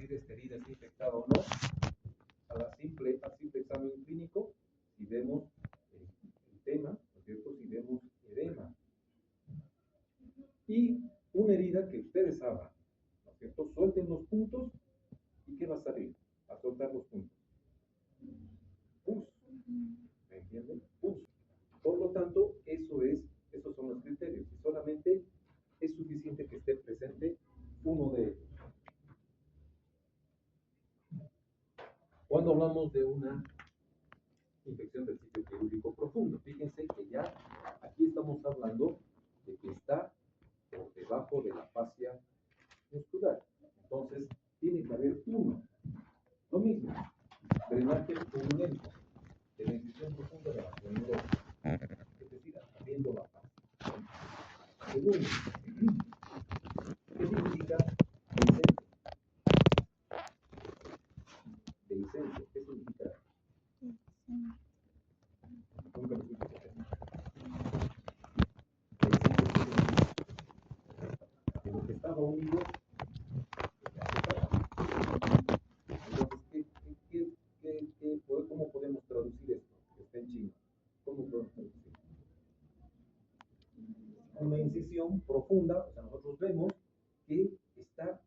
decir esta herida es infectada o no al simple examen clínico si vemos el tema, ¿no es cierto? Si vemos edema. Y una herida que ustedes abran, ¿no es cierto? Suelten los puntos y ¿qué va a salir? A soltar los puntos. Pus. ¿Me entienden? Pus. Por lo tanto, esos son los criterios. Y solamente es suficiente que esté presente uno de ellos. Cuando hablamos de una infección del sitio quirúrgico profundo, fíjense que ya aquí estamos hablando de que está por debajo de la fascia muscular. Entonces, tiene que haber uno. Lo mismo, drenaje turbulento de la incisión profunda de la neurosis, es decir, abriendo la fascia. Segundo, ¿qué significa dehiscencia? Dehiscencia, ¿qué significa? Nunca lo escuché. De lo que estaba unido, entonces, ¿cómo podemos traducir esto? Está en chino. ¿Cómo podemos traducir? Una incisión profunda, o sea, nosotros vemos que está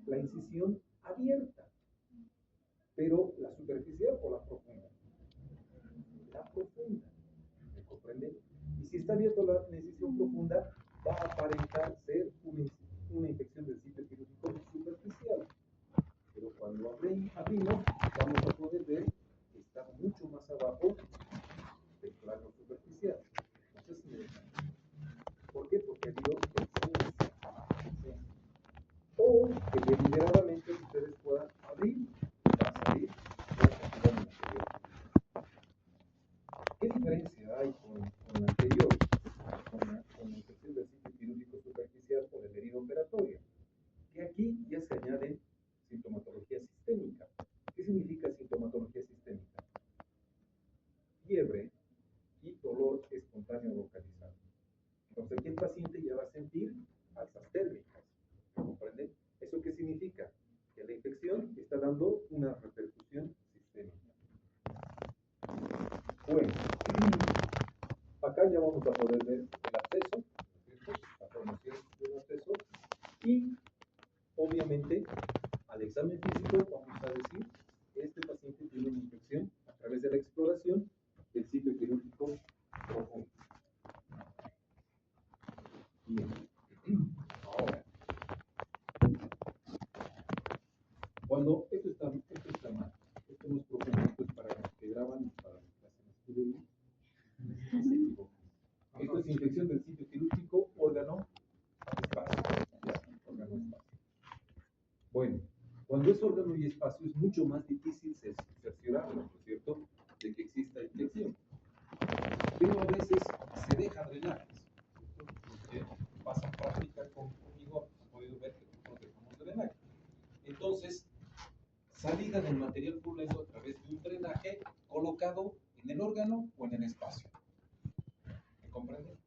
la incisión abierta, pero la superficial o la profunda. La profunda, ¿me comprenden? Y si está abierta la incisión profunda, va a aparentar ser una infección del sitio quirúrgico superficial. Pero cuando abrimos, vamos a poder ver que está mucho más abajo del plano superficial. No sé si me dejan. ¿Por qué? Porque Dios es o que deliberadamente ustedes puedan abrir y va a salir el material. ¿Qué diferencia hay con la anterior, con la infección del sitio quirúrgico superficial o del herido operatoria? Que aquí ya se añade sintomatología sistémica. ¿Qué significa sintomatología sistémica? Fiebre y dolor espontáneo localizado. Entonces aquí el paciente ya va a sentir alzas térmicas. ¿Comprenden? ¿Eso qué significa? Que la infección está dando una repercusión sistémica. Bueno, acá ya vamos a poder ver el acceso, la formación del acceso y obviamente al examen físico vamos a decir que este paciente tiene una infección a través de la exploración del sitio quirúrgico profundo. Bien. Ahora, cuando esto está mal, esto no es profundo, esto es para los que graban y para los que hacen estudios, se equivocan. Esto es infección del sitio quirúrgico, órgano, espacio. Órgano, espacio. Bueno, cuando es órgano y espacio es mucho más difícil cerciorarlo, ¿no es cierto?, de que exista infección. Pero a veces se deja drenajes. Porque pasan práctica conmigo, han podido ver que nosotros dejamos drenaje. Entonces, salida del material purulento a través de un drenaje colocado en el órgano o en el espacio. ¿Me comprenden?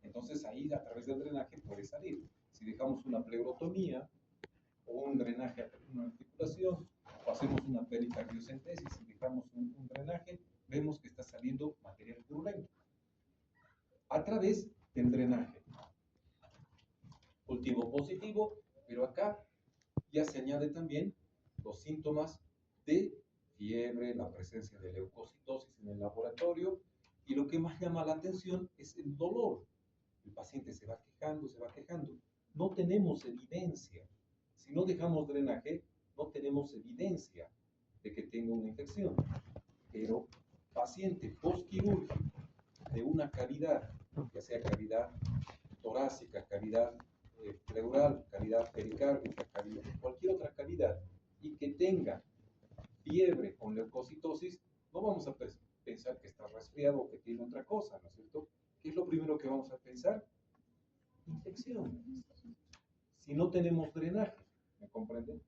Entonces ahí a través del drenaje puede salir. Si dejamos una pleurotomía o un drenaje a una articulación o hacemos una pericardiocentesis y dejamos un drenaje, vemos que está saliendo material purulento a través del drenaje. Cultivo positivo, pero acá ya se añade también los síntomas de fiebre, la presencia de leucocitosis en el laboratorio, y lo que más llama la atención es el dolor. El paciente se va quejando, se va quejando. No tenemos evidencia. Si no dejamos drenaje, no tenemos evidencia de que tenga una infección. Pero paciente postquirúrgico de una cavidad, ya sea cavidad torácica, cavidad pleural, cavidad pericárdica, cualquier otra cavidad, y que tenga fiebre con leucocitosis, no vamos a pensar que está resfriado o que tiene otra cosa, ¿no es cierto? ¿Qué es lo primero que vamos a pensar? Infección. Si no tenemos drenaje, ¿me comprenden?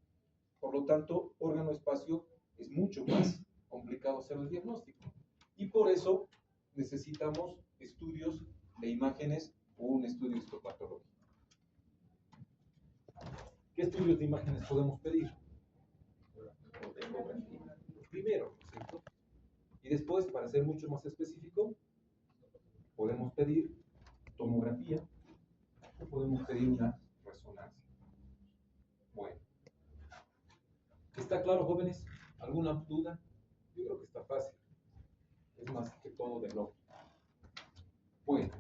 Por lo tanto, órgano-espacio es mucho más complicado hacer el diagnóstico. Y por eso necesitamos estudios de imágenes o un estudio histopatológico. ¿Qué estudios de imágenes podemos pedir? ecografía. Primero, ¿no es cierto? Y después, para ser mucho más específico, podemos pedir tomografía o podemos pedir una resonancia. Bueno, ¿está claro, jóvenes? ¿Alguna duda? Yo creo que está fácil. Es más que todo de lógica. Bueno,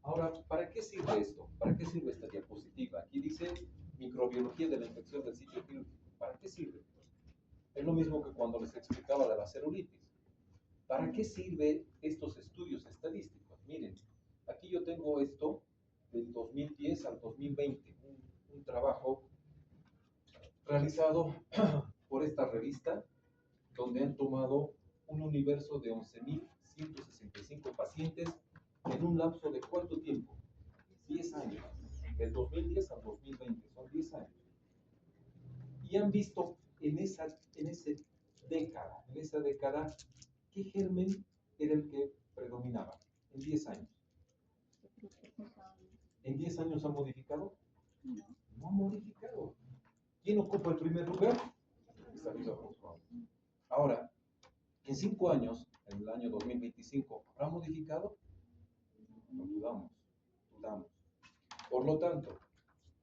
ahora, ¿para qué sirve esto? ¿Para qué sirve esta diapositiva? Aquí dice microbiología de la infección del sitio quirúrgico. ¿Para qué sirve? Es lo mismo que cuando les explicaba de la celulitis. ¿Para qué sirven estos estudios estadísticos? Miren, aquí yo tengo esto del 2010 al 2020, un trabajo realizado por esta revista, donde han tomado un universo de 11.165 pacientes en un lapso de ¿cuánto tiempo? 10 años, del 2010 al 2020, son 10 años. Y han visto en esa década, ¿qué germen era el que predominaba en 10 años? ¿En 10 años han modificado? No han modificado. ¿Quién ocupa el primer lugar? Estafilococos. Ahora, en 5 años, en el año 2025, ¿habrá modificado? No dudamos. Por lo tanto,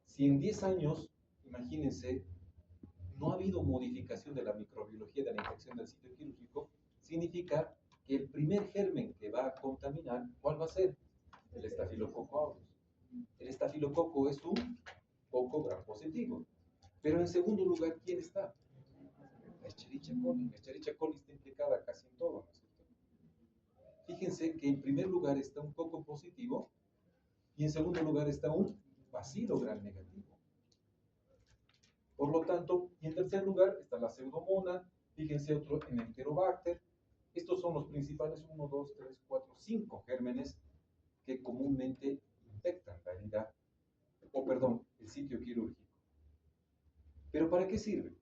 si en 10 años, imagínense, no ha habido modificación de la microbiología de la infección del sitio quirúrgico, significa que el primer germen que va a contaminar, ¿cuál va a ser? El estafilococo aureus. El estafilococo es un coco gram positivo. Pero en segundo lugar, ¿quién está? La Escherichia coli. La Escherichia coli está implicada casi en todo, ¿no es cierto? Fíjense que en primer lugar está un coco positivo y en segundo lugar está un bacilo gram negativo. Por lo tanto, y en tercer lugar está la pseudomonas, fíjense otro en Enterobacter. Estos son los principales 1, 2, 3, 4, 5 gérmenes que comúnmente infectan la herida, el sitio quirúrgico. ¿Pero para qué sirve?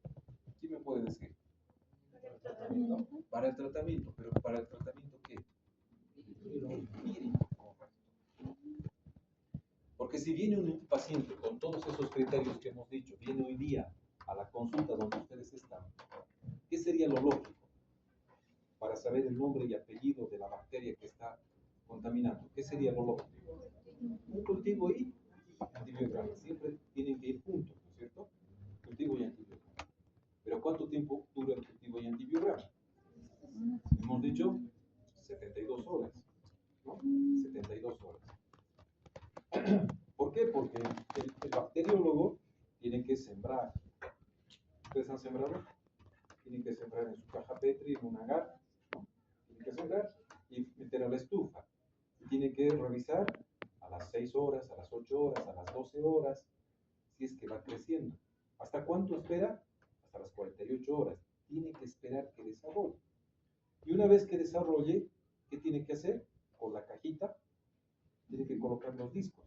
¿Quién me puede decir? Para el tratamiento. ¿Pero para el tratamiento qué? Empírico, correcto. Porque si viene un paciente con todos esos criterios que hemos dicho, viene hoy día a la consulta donde ustedes están, ¿qué sería lo lógico? Para saber el nombre y apellido de la bacteria que está contaminando, ¿qué sería lo lógico? Un cultivo y antibiograma. Siempre tienen que ir juntos, ¿no es cierto? Cultivo y antibiograma. Pero ¿cuánto tiempo dura el cultivo y antibiograma? Hemos dicho 72 horas, ¿no? 72 horas. ¿Por qué? Porque el bacteriólogo tiene que sembrar. ¿Ustedes han sembrado? Tienen que sembrar en su caja Petri, en un agar, ¿no? Tienen que sembrar y meter a la estufa. Y tiene que revisar a las 6 horas, a las 8 horas, a las 12 horas, si es que va creciendo. ¿Hasta cuánto espera? Hasta las 48 horas. Tiene que esperar que desarrolle. Y una vez que desarrolle, ¿qué tiene que hacer? Con la cajita, tiene que colocar los discos.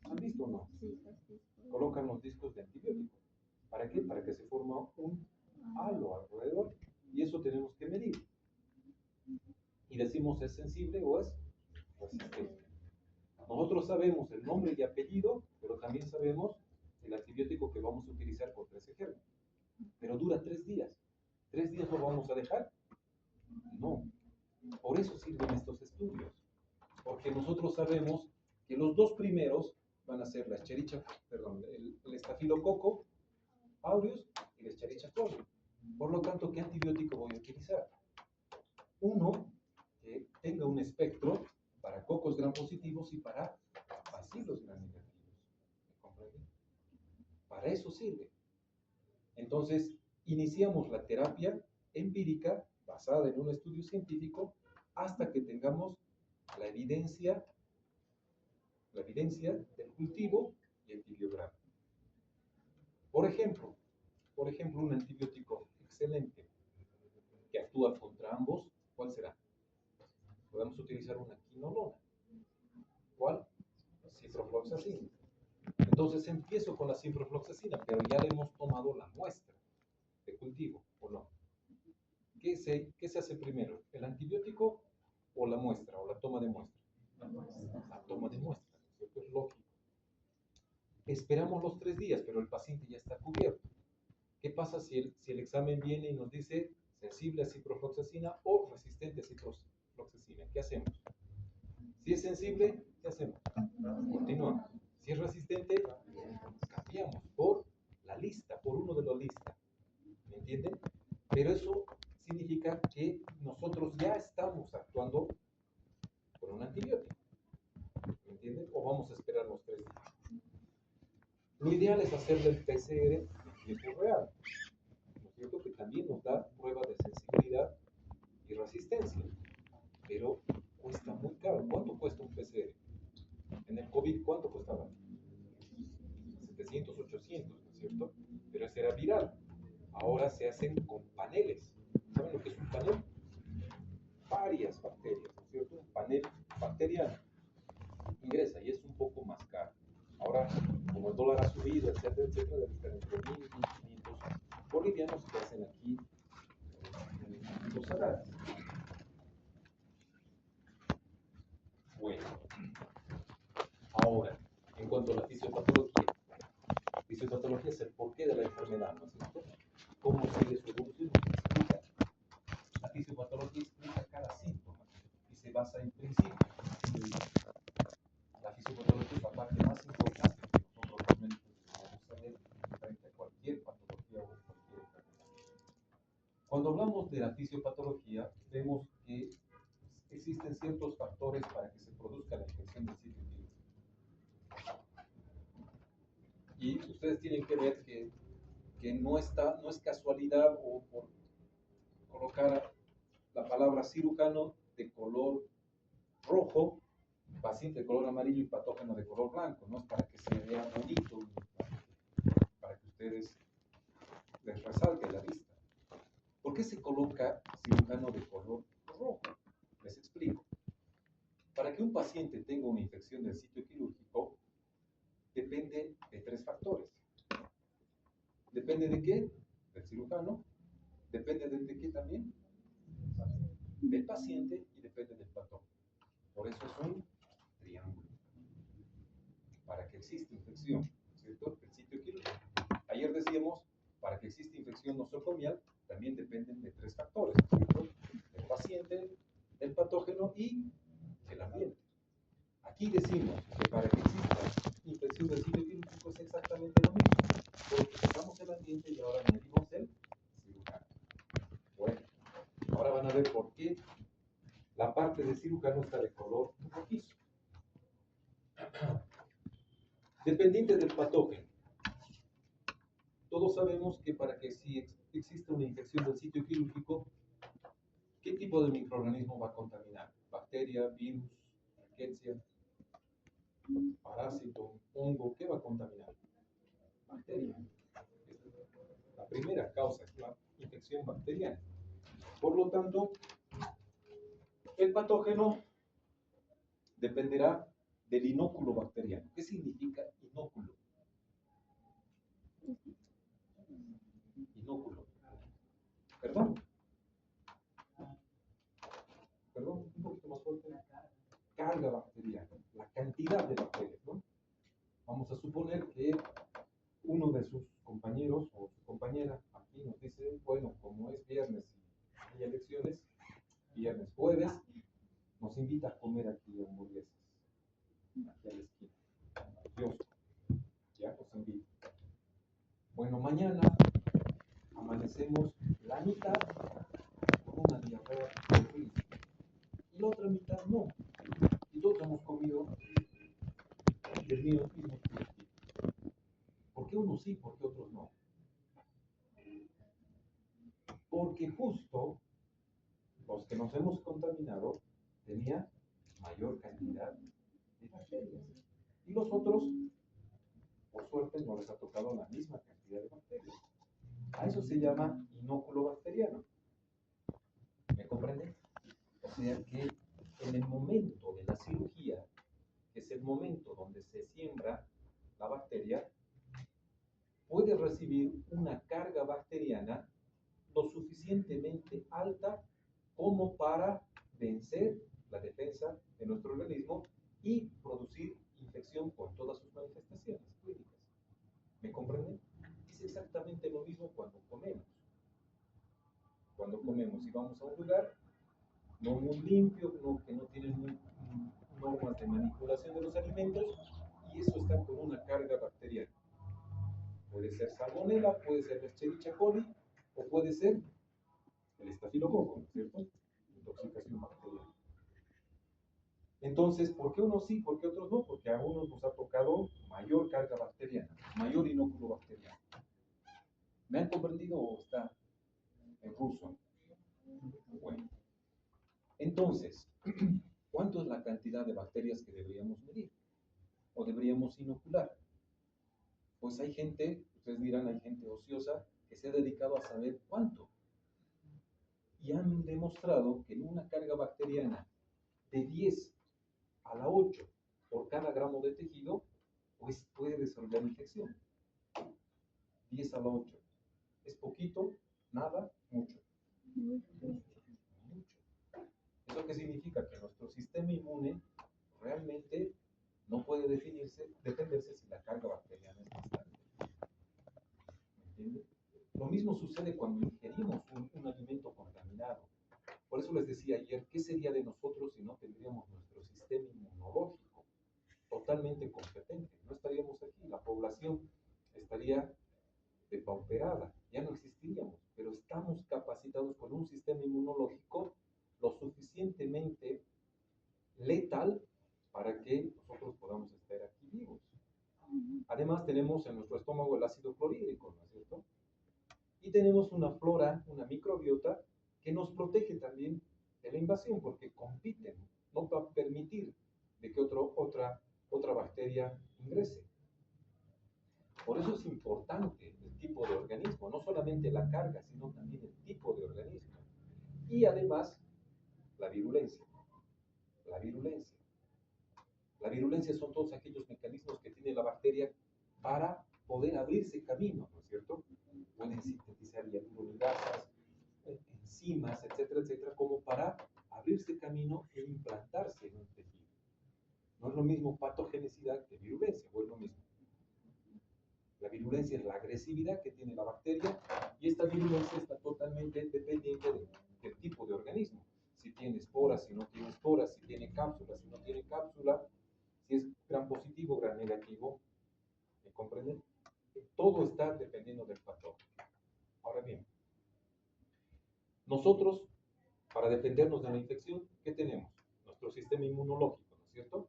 ¿Han visto o no? Sí. Colocan los discos de antibiótico. ¿Para qué? Para que se forma un halo alrededor. Y eso tenemos que medir. Y decimos es sensible o es resistente. Nosotros sabemos el nombre y apellido, pero también sabemos el antibiótico que vamos a utilizar contra ese germen. Pero dura 3 días. ¿3 días lo vamos a dejar? No. Por eso sirven estos estudios. Porque nosotros sabemos que los dos primeros van a ser el estafilococo aureus y la Escherichia coli. Por lo tanto, ¿qué antibiótico voy a utilizar? Uno que tenga un espectro para cocos gram positivos y para bacilos gram negativos. ¿Me comprenden? Para eso sirve. Entonces, iniciamos la terapia empírica basada en un estudio científico hasta que tengamos la evidencia del cultivo y el antibiograma. Por ejemplo, un antibiótico excelente que actúa contra ambos, ¿cuál será? Podemos utilizar una quinolona. ¿Cuál? Ciprofloxacina. Entonces empiezo con la ciprofloxacina, pero ya le hemos tomado la muestra de cultivo, ¿o no? ¿Qué se hace primero? ¿El antibiótico o la muestra, o la toma de muestra? La toma de muestra, ¿cierto? Es lógico. Esperamos los 3 días, pero el paciente ya está cubierto. ¿Qué pasa si el examen viene y nos dice sensible a ciprofloxacina o resistente a ciprofloxacina? ¿Qué hacemos? Si es sensible, ¿qué hacemos? Continuamos. Si es resistente, cambiamos por la lista, por uno de la lista. ¿Me entienden? Pero eso significa que nosotros ya estamos actuando con un antibiótico. ¿Me entienden? O vamos a esperar los 3 días. Lo ideal es hacerle el PCR en tiempo real. ¿No es cierto? Que también nos da prueba de sensibilidad y resistencia. Pero cuesta muy caro. ¿Cuánto cuesta un PCR? En el COVID, ¿cuánto costaba? 700, 800, ¿no es cierto? Pero ese era viral. Ahora se hacen con paneles. ¿Saben lo que es un panel? Varias bacterias, ¿no es cierto? Un panel bacteriano. Ingresa y es un poco más caro. Ahora, como el dólar ha subido, etcétera, etcétera, debe estar entre 1.000 y 1.500 bolivianos que hacen aquí en los salares. Bueno, ahora, en cuanto a la fisiopatología. Fisiopatología es el porqué de la enfermedad, ¿no es cierto? ¿Cómo sigue su evolución? Explica. La fisiopatología explica cada síntoma y se basa en principios. La fisiopatología es la parte más importante que nosotros los médicos debemos saber frente a cualquier patología o cualquier enfermedad. Cuando hablamos de la fisiopatología, vemos que existen ciertos factores para que se produzca la infección del sitio quirúrgico. Y ustedes tienen que ver que no es casualidad o por colocar la palabra cirujano de color rojo, paciente de color amarillo y patógeno de color blanco, ¿no? Para que se vea bonito, para que ustedes les resalte la vista. ¿Por qué se coloca cirujano de color rojo? Les explico. Para que un paciente tenga una infección del sitio quirúrgico, depende de 3 factores. ¿Depende de qué? Del cirujano. ¿Depende de qué también? Del paciente y depende del patógeno. Por eso es un triángulo. Para que exista infección, ¿cierto? El sitio quirúrgico. Ayer decíamos, para que exista infección nosocomial, también dependen de 3 factores, ¿cierto? El paciente, el patógeno y el ambiente. Aquí decimos que para que exista infección del sitio quirúrgico es exactamente lo mismo. Porque quitamos el ambiente y ahora añadimos el cirujano. Bueno, ahora van a ver por qué la parte de cirujano está de color rojizo. Dependiente del patógeno. Todos sabemos que para que si exista una infección del sitio quirúrgico, ¿qué tipo de microorganismo va a contaminar? Bacteria, virus, rickettsia, parásito, hongo, ¿qué va a contaminar? Bacteria. La primera causa es la infección bacteriana. Por lo tanto, el patógeno dependerá del inóculo bacteriano. ¿Qué significa inóculo? Inóculo. ¿Perdón? Perdón, un poquito más fuerte. Carga bacteriana, la cantidad de bacterias, ¿no? Vamos a suponer que uno de sus compañeros o su compañera aquí nos dice, bueno, como es viernes y hay elecciones, viernes, jueves, nos invita a comer aquí hamburguesas, aquí a la esquina, al kiosco, ya nos invita. Bueno, mañana amanecemos la mitad con una diarrea horrible y la otra mitad no. Y todos hemos comido del mismo tipo. ¿Por qué unos sí, por qué otros no? Porque justo los que nos hemos contaminado tenían mayor cantidad de bacterias. Y los otros, por suerte, no les ha tocado la misma cantidad de bacterias. A eso se llama inóculo bacteriano. ¿Me comprenden? O sea que en el momento de la cirugía, que es el momento donde se siembra la bacteria, puede recibir una carga bacteriana lo suficientemente alta como para vencer la defensa de nuestro organismo y producir infección con todas sus manifestaciones clínicas. ¿Me comprenden? Ese exactamente lo mismo cuando comemos. Cuando comemos y vamos a un lugar no muy limpio, que no tiene normas de manipulación de los alimentos, y eso está con una carga bacteriana. Puede ser salmonella, puede ser Escherichia coli, o puede ser el estafilococo, ¿no es cierto? Intoxicación bacteriana. Entonces, ¿por qué unos sí, por qué otros no? Porque a unos nos ha tocado mayor carga bacteriana, mayor inóculo bacteriano. ¿Me han comprendido o está en ruso? Bueno. Entonces, ¿cuánto es la cantidad de bacterias que deberíamos medir o deberíamos inocular? Pues hay gente, ustedes dirán, hay gente ociosa que se ha dedicado a saber cuánto. Y han demostrado que en una carga bacteriana de 10 a la 8 por cada gramo de tejido, pues puede desarrollar infección. 10 a la 8. ¿Es poquito? ¿Nada? Mucho. Mucho. ¿Eso qué significa? Que nuestro sistema inmune realmente no puede defenderse si la carga bacteriana es bastante. ¿Me entiendes? Lo mismo sucede cuando ingerimos un alimento contaminado. Por eso les decía ayer, ¿qué sería de nosotros si no tendríamos nuestro sistema inmunológico totalmente competente? No estaríamos aquí, la población estaría depauperada, ya no existiríamos, pero estamos capacitados con un sistema inmunológico lo suficientemente letal para que nosotros podamos estar aquí vivos. Además tenemos en nuestro estómago el ácido clorhídrico, ¿no es cierto? Y tenemos una flora, una microbiota que nos protege también de la invasión, porque compiten, no va a permitir de que otra bacteria ingrese. Por eso es importante el tipo de organismo, no solamente la carga, sino también el tipo de organismo. Y además, la virulencia. La virulencia. La virulencia son todos aquellos mecanismos que tiene la bacteria para poder abrirse camino, ¿no es cierto? Pueden sintetizar hialuronidasas, enzimas, etcétera, etcétera, como para abrirse camino e implantarse en un tejido. No es lo mismo patogenicidad que virulencia, o es lo mismo. La virulencia es la agresividad que tiene la bacteria y esta virulencia está totalmente dependiente del tipo de organismo. Si tiene esporas, si no tiene esporas, si tiene cápsula, si no tiene cápsula, si es gram positivo, gram negativo. ¿Me comprenden? Todo está dependiendo del patógeno. Ahora bien, nosotros, para defendernos de la infección, ¿qué tenemos? Nuestro sistema inmunológico, ¿no es cierto?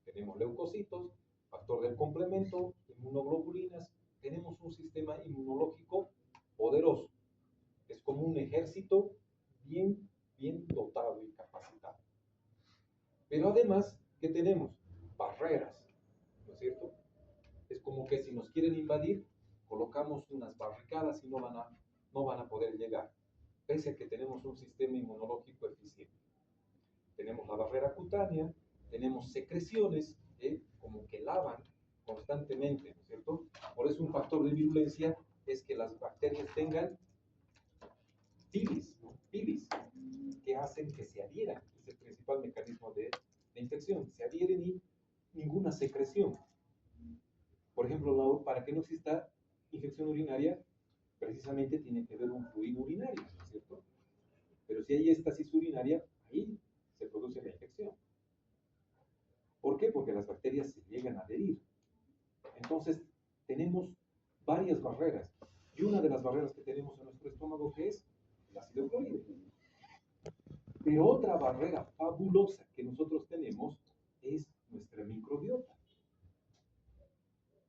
Tenemos leucocitos, factor del complemento, inmunoglobulinas. Tenemos un sistema inmunológico poderoso. Es como un ejército bien dotado y capacitado. Pero además, ¿qué tenemos? Barreras, ¿no es cierto? Es como que si nos quieren invadir, colocamos unas barricadas y no van a poder llegar, pese a que tenemos un sistema inmunológico eficiente. Tenemos la barrera cutánea, tenemos secreciones, como que lavan constantemente, ¿no es cierto? Por eso un factor de virulencia es que las bacterias tengan pilis, ¿no? Pilis, que hacen que se adhieran. Es el principal mecanismo de infección. Se adhieren y ninguna secreción. Por ejemplo, para que no exista infección urinaria, precisamente tiene que haber un fluido urinario, ¿no es cierto? Pero si hay éstasis urinaria, ahí se produce la infección. ¿Por qué? Porque las bacterias se llegan a adherir. Entonces, tenemos varias barreras. Y una de las barreras que tenemos en nuestro estómago, que es el ácido clorhídrico. Pero otra barrera fabulosa que nosotros tenemos es nuestra microbiota.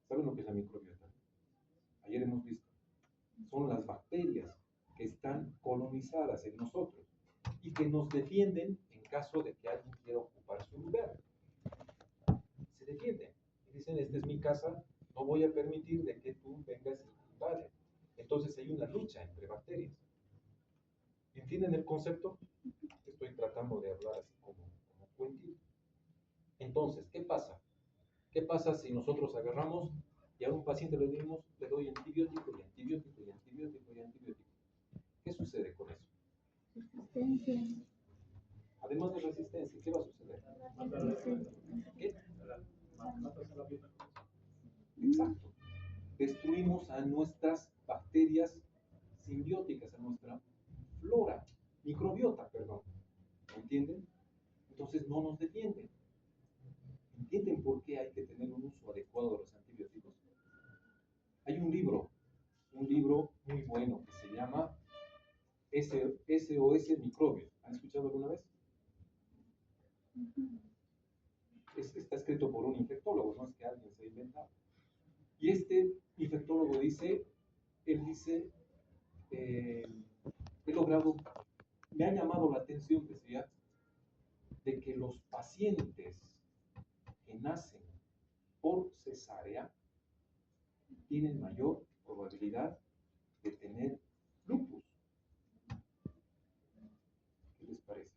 ¿Saben lo que es la microbiota? Ayer hemos visto. Son las bacterias que están colonizadas en nosotros y que nos defienden en caso de que alguien quiera ocupar su lugar. Se defienden y dicen, esta es mi casa, no voy a permitir de que tú vengas y invades. Entonces hay una lucha entre bacterias. ¿Entienden el concepto? Estoy tratando de hablar así como cuentito. Entonces, ¿qué pasa? ¿Qué pasa si nosotros agarramos y a un paciente le doy antibiótico y antibiótico y antibiótico y antibiótico? ¿Qué sucede con eso? Resistencia. Además de resistencia, ¿qué va a suceder? ¿Qué? Exacto. Destruimos a muy bueno que se llama SOS microbios. ¿Han escuchado alguna vez? Está escrito por un infectólogo, no es que alguien se ha inventado. Y este infectólogo dice, él dice, he logrado, me ha llamado la atención, decía, de que los pacientes que nacen por cesárea tienen mayor probabilidad de tener lupus. ¿Qué les parece?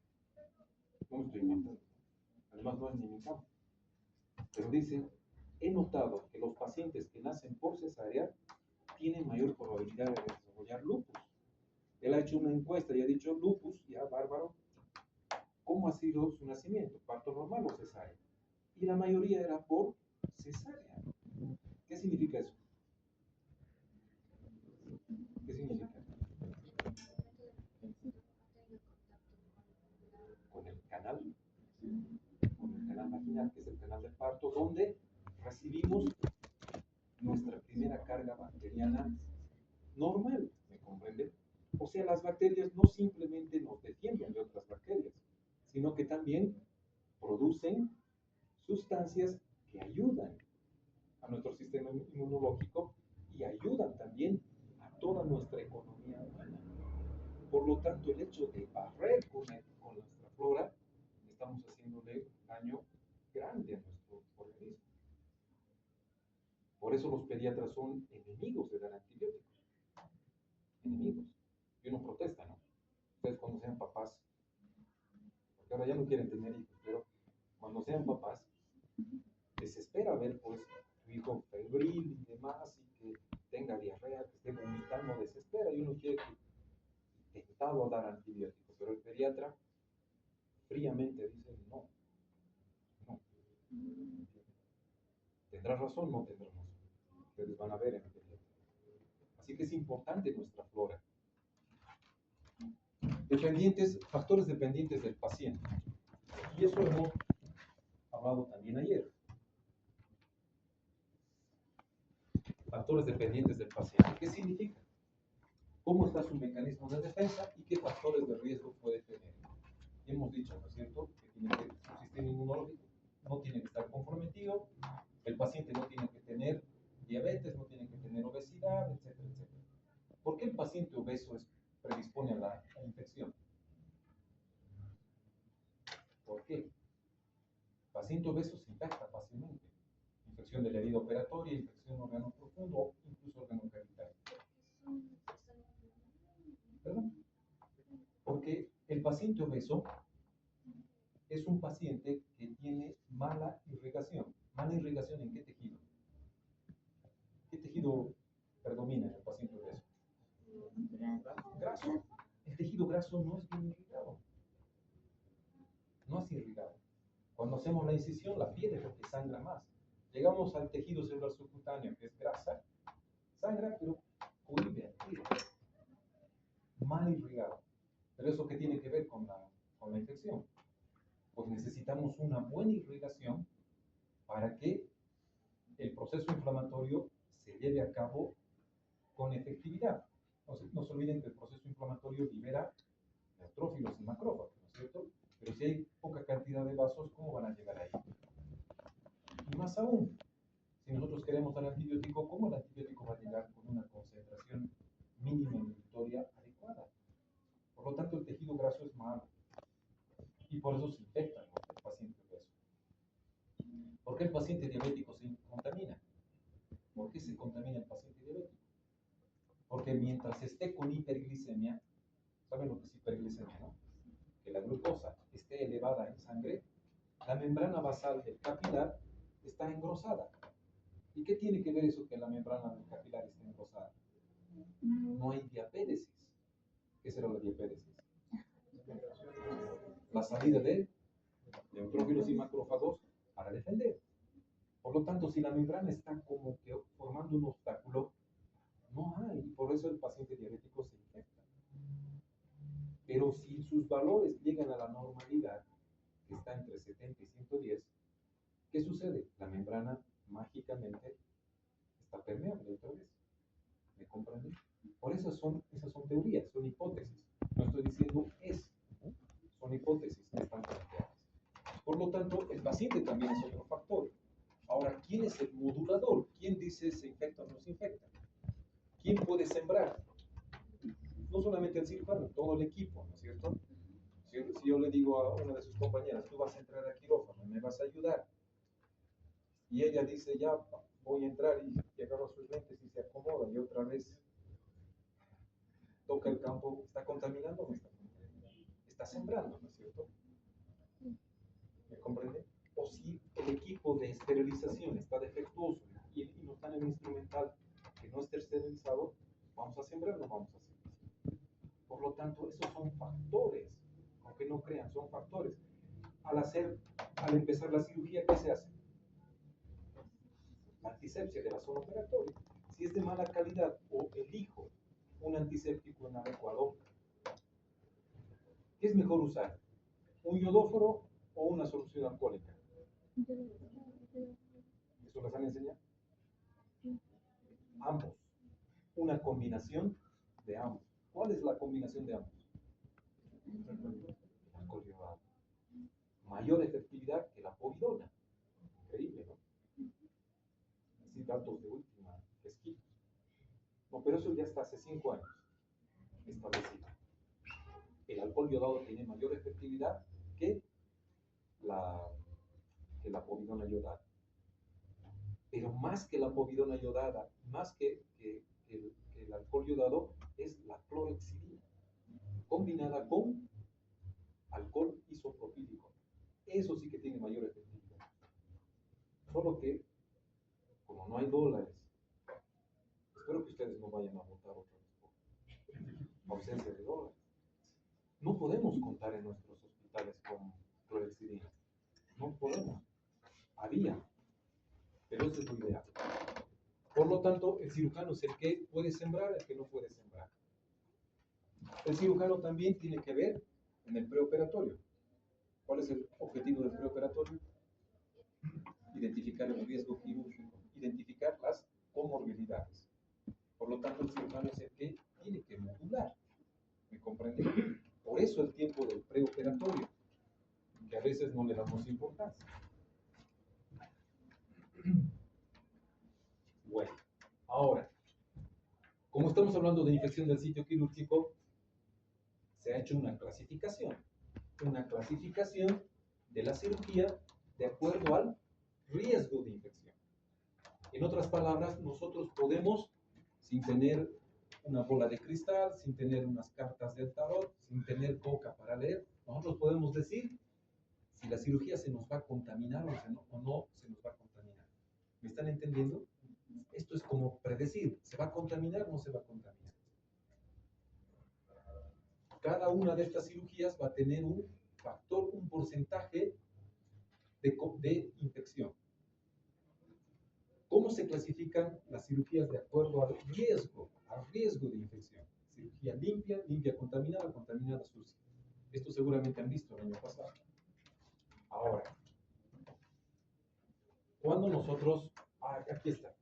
No me estoy inventando. Además no es ni mi campo. Pero dice, he notado que los pacientes que nacen por cesárea tienen mayor probabilidad de desarrollar lupus. Él ha hecho una encuesta y ha dicho lupus, ya bárbaro, ¿cómo ha sido su nacimiento? ¿Parto normal o cesárea? Y la mayoría era por cesárea. ¿Qué significa eso? ¿Qué significa? Con el canal vaginal, que es el canal del parto, donde recibimos nuestra primera carga bacteriana normal, ¿me comprende? O sea, las bacterias no simplemente nos defienden de otras bacterias, sino que también producen sustancias que ayudan a nuestro sistema inmunológico y ayudan también a toda nuestra economía humana. Por lo tanto, el hecho de barrer con nuestra flora, estamos haciéndole un daño grande a nuestro organismo. Por eso los pediatras son enemigos de dar antibióticos. Enemigos. Y uno protesta, ¿no? Ustedes cuando sean papás, porque ahora ya no quieren tener hijos, pero cuando sean papás, les espera ver pues su hijo febril y demás, y que tenga diarrea, que esté vomitando, desespera, y uno quiere tentado a dar antibióticos, pero el pediatra fríamente dice no, no. ¿Tendrá razón? No tendrá razón. Ustedes van a ver en el pediatra. Así que es importante nuestra flora. Factores dependientes del paciente. Y eso hemos hablado también ayer. Factores dependientes del paciente. ¿Qué significa? ¿Cómo está su mecanismo de defensa y qué factores de riesgo puede tener? Y hemos dicho, ¿no es cierto?, que su sistema inmunológico no tiene que estar comprometido, el paciente no tiene que tener diabetes, no tiene que tener obesidad, etcétera, etcétera. ¿Por qué el paciente obeso predispone a la infección? ¿Por qué? El paciente obeso se infecta fácilmente. Infección de la herida operatoria, infección órgano profundo o incluso órgano cavitario. ¿Perdón? Porque el paciente obeso es un paciente que tiene mala irrigación. ¿Mala irrigación en qué tejido? ¿Qué tejido predomina en el paciente obeso? Graso. El tejido graso no es bien irrigado. No es irrigado. Cuando hacemos la incisión, la piel es lo que sangra más. Llegamos al tejido celular subcutáneo, que es grasa, sangra, pero cohibe al tiro. Mal irrigado. Pero eso qué tiene que ver con la infección. Pues necesitamos una buena irrigación para que el proceso inflamatorio se lleve a cabo con efectividad. No se olviden que el proceso inflamatorio libera neutrófilos y macrófagos, ¿no es cierto? Pero si hay poca cantidad de vasos, ¿cómo van a llegar ahí? Y más aún, si nosotros queremos dar antibiótico, ¿cómo el antibiótico va a llegar con una concentración mínima inhibitoria adecuada? Por lo tanto, el tejido graso es malo. Y por eso se infecta el paciente obeso. ¿Por qué el paciente diabético se contamina? ¿Por qué se contamina el paciente diabético? Porque mientras esté con hiperglicemia, ¿saben lo que es hiperglicemia, no? Que la glucosa esté elevada en sangre, la membrana basal del capilar está engrosada. ¿Y qué tiene que ver eso que la membrana del capilar esté engrosada? No hay diapéresis. ¿Qué será la diapéresis? La salida de neutrófilos y macrófagos para defender. Por lo tanto, si la membrana está como que formando un obstáculo, no hay, y por eso el paciente diabético se infecta. Pero si sus valores llegan a la normalidad, que está entre 70 y 110, ¿qué sucede? La membrana mágicamente está permeable otra vez. ¿Me comprenden? Por eso esas son teorías, son hipótesis. No estoy diciendo es, son hipótesis que están planteadas. Por lo tanto, el paciente también es otro factor. Ahora, ¿quién es el modulador? ¿Quién dice se infecta o no se infecta? ¿Quién puede sembrar? No solamente el cirujano, todo el equipo, ¿no es cierto? Si yo le digo a una de sus compañeras, tú vas a entrar a quirófano, me vas a ayudar, y ella dice, ya voy a entrar y agarra sus lentes y se acomoda, y otra vez toca el campo, ¿está contaminando o no está contaminando? Está sembrando, ¿no es cierto? ¿Me comprende? O si el equipo de esterilización está defectuoso y nos dan el instrumental que no esté esterilizado, vamos a sembrar o no vamos a sembrar. Por lo tanto, esos son factores, aunque no crean, son factores. Al empezar la cirugía, ¿qué se hace? La antisepsia de la zona operatoria. Si es de mala calidad o elijo un antiséptico inadecuado, ¿qué es mejor usar? ¿Un iodóforo o una solución alcohólica? ¿Eso les han enseñado? Ambos. Una combinación de ambos. ¿Cuál es la combinación de ambos? Alcohol iodado. Mayor efectividad que la povidona. Increíble, ¿no? Así datos de última esquina. No, pero eso ya está hace 5 años establecido. El alcohol iodado tiene mayor efectividad que la povidona iodada. Pero más que la povidona iodada, más que el alcohol iodado, es la clorhexidina, combinada con alcohol isopropílico. Eso sí que tiene mayor efectividad. Solo que, como no hay dólares, espero que ustedes no vayan a votar otra vez por ausencia de dólares. No podemos contar en nuestros hospitales con clorhexidina. No podemos. Había, pero eso es lo ideal. Por lo tanto, el cirujano es el que puede sembrar, el que no puede sembrar. El cirujano también tiene que ver en el preoperatorio. ¿Cuál es el objetivo del preoperatorio? Identificar el riesgo quirúrgico, identificar las comorbilidades. Por lo tanto, el cirujano es el que tiene que modular. ¿Me comprende? Por eso el tiempo del preoperatorio, que a veces no le damos importancia. Bueno, ahora, como estamos hablando de infección del sitio quirúrgico, se ha hecho una clasificación de la cirugía de acuerdo al riesgo de infección. En otras palabras, nosotros podemos, sin tener una bola de cristal, sin tener unas cartas del tarot, sin tener coca para leer, nosotros podemos decir si la cirugía se nos va a contaminar o no se nos va a contaminar. ¿Me están entendiendo? Esto es como predecir, ¿se va a contaminar o no se va a contaminar? Cada una de estas cirugías va a tener un factor, un porcentaje de infección. ¿Cómo se clasifican las cirugías de acuerdo al riesgo de infección? Cirugía limpia, limpia contaminada, contaminada sucia. Esto seguramente han visto el año pasado. Ahora, cuando nosotros, aquí está.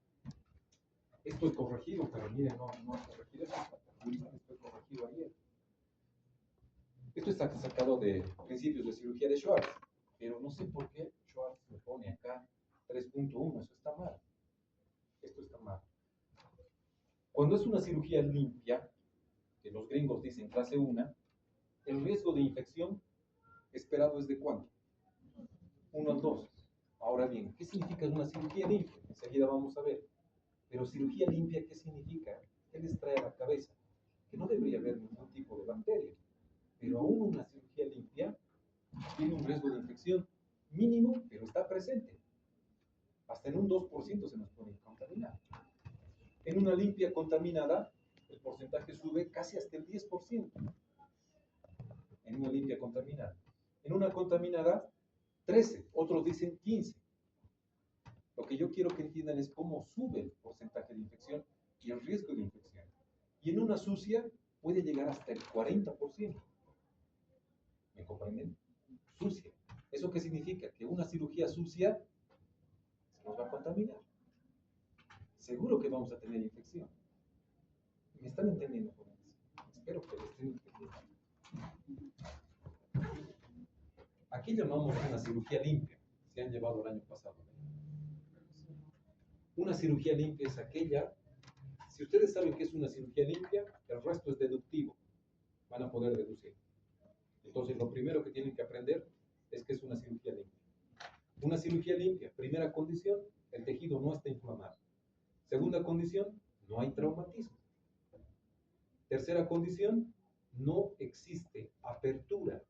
Esto es corregido, pero miren, no es corregido, esto es corregido ayer. Esto está sacado de principios de cirugía de Schwartz, pero no sé por qué Schwartz me pone acá 3.1, eso está mal. Esto está mal. Cuando es una cirugía limpia, que los gringos dicen clase 1, el riesgo de infección esperado es de ¿cuánto? 1 al 2. Ahora bien, ¿qué significa una cirugía limpia? Enseguida vamos a ver. Pero cirugía limpia, ¿qué significa? ¿Qué les trae a la cabeza? Que no debería haber ningún tipo de bacteria. Pero aún una cirugía limpia tiene un riesgo de infección mínimo, pero está presente. Hasta en un 2% se nos puede contaminar. En una limpia contaminada, el porcentaje sube casi hasta el 10%. En una limpia contaminada. En una contaminada, 13, otros dicen 15. Lo que yo quiero que entiendan es cómo sube el porcentaje de infección y el riesgo de infección. Y en una sucia puede llegar hasta el 40%. ¿Me comprenden? Sucia. ¿Eso qué significa? Que una cirugía sucia se nos va a contaminar. Seguro que vamos a tener infección. ¿Me están entendiendo, jóvenes? Espero que lo estén entendiendo. Aquí llamamos una cirugía limpia. Se han llevado el año pasado. Una cirugía limpia es aquella, si ustedes saben que es una cirugía limpia, el resto es deductivo. Van a poder deducir. Entonces, lo primero que tienen que aprender es que es una cirugía limpia. Una cirugía limpia, primera condición, el tejido no está inflamado. Segunda condición, no hay traumatismo. Tercera condición, no existe apertura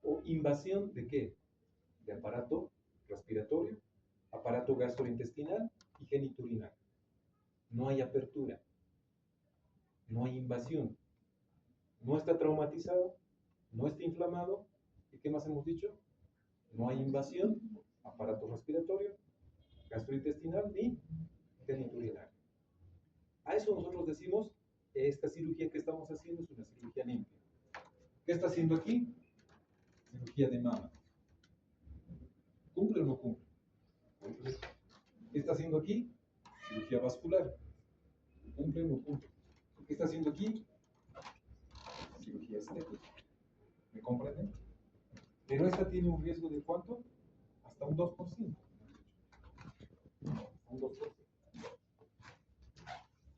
o invasión de ¿qué? De aparato respiratorio, aparato gastrointestinal y genitourinario. No hay apertura, no hay invasión, no está traumatizado, no está inflamado. ¿Y qué más hemos dicho? No hay invasión, aparato respiratorio, gastrointestinal ni genitourinario. A eso nosotros decimos, esta cirugía que estamos haciendo es una cirugía limpia. ¿Qué está haciendo aquí? Cirugía de mama. ¿Cumple o no cumple? ¿Qué está haciendo aquí? Cirugía vascular. ¿Cumple o no cumple? ¿Qué está haciendo aquí? Cirugía estética. ¿Me comprenden? Pero esta tiene un riesgo de ¿cuánto? Hasta un 2%. Un 2%.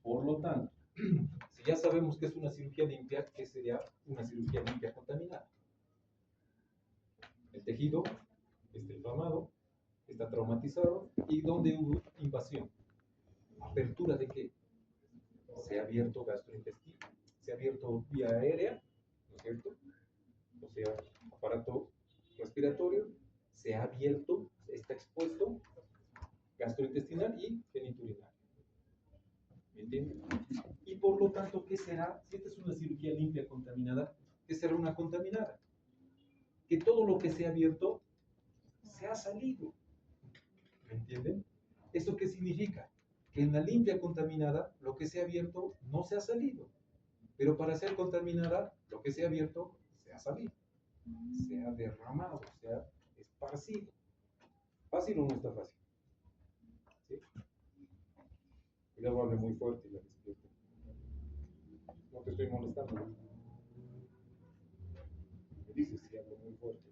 Por lo tanto, si ya sabemos que es una cirugía limpia, ¿qué sería una cirugía limpia contaminada? El tejido está inflamado, está traumatizado y ¿dónde hubo invasión? ¿Apertura de qué? Se ha abierto gastrointestino, se ha abierto vía aérea, ¿no es cierto? O sea, aparato respiratorio, se ha abierto, está expuesto gastrointestinal y genitourinario. ¿Me entienden? Y por lo tanto, ¿qué será? Si esta es una cirugía limpia contaminada, ¿qué será una contaminada? Que todo lo que se ha abierto se ha salido. ¿Me entienden? ¿Eso qué significa? Que en la limpia contaminada, lo que se ha abierto no se ha salido. Pero para ser contaminada, lo que se ha abierto se ha salido. Se ha derramado, se ha esparcido. ¿Fácil o no está fácil? ¿Sí? Cuidado, hable muy fuerte y la despierto. No te estoy molestando. Me dices si hablo muy fuerte.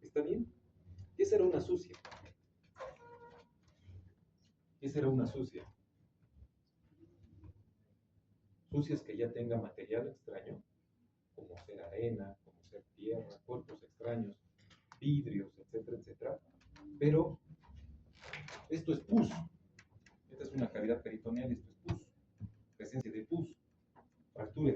¿Está bien? ¿Qué será una sucia? ¿Qué será una sucia? Sucias que ya tenga material extraño, como ser arena, como ser tierra, cuerpos extraños, vidrios, etcétera, etcétera. Pero esto es pus. Esta es una cavidad peritoneal y esto es pus. Presencia de pus. Fractura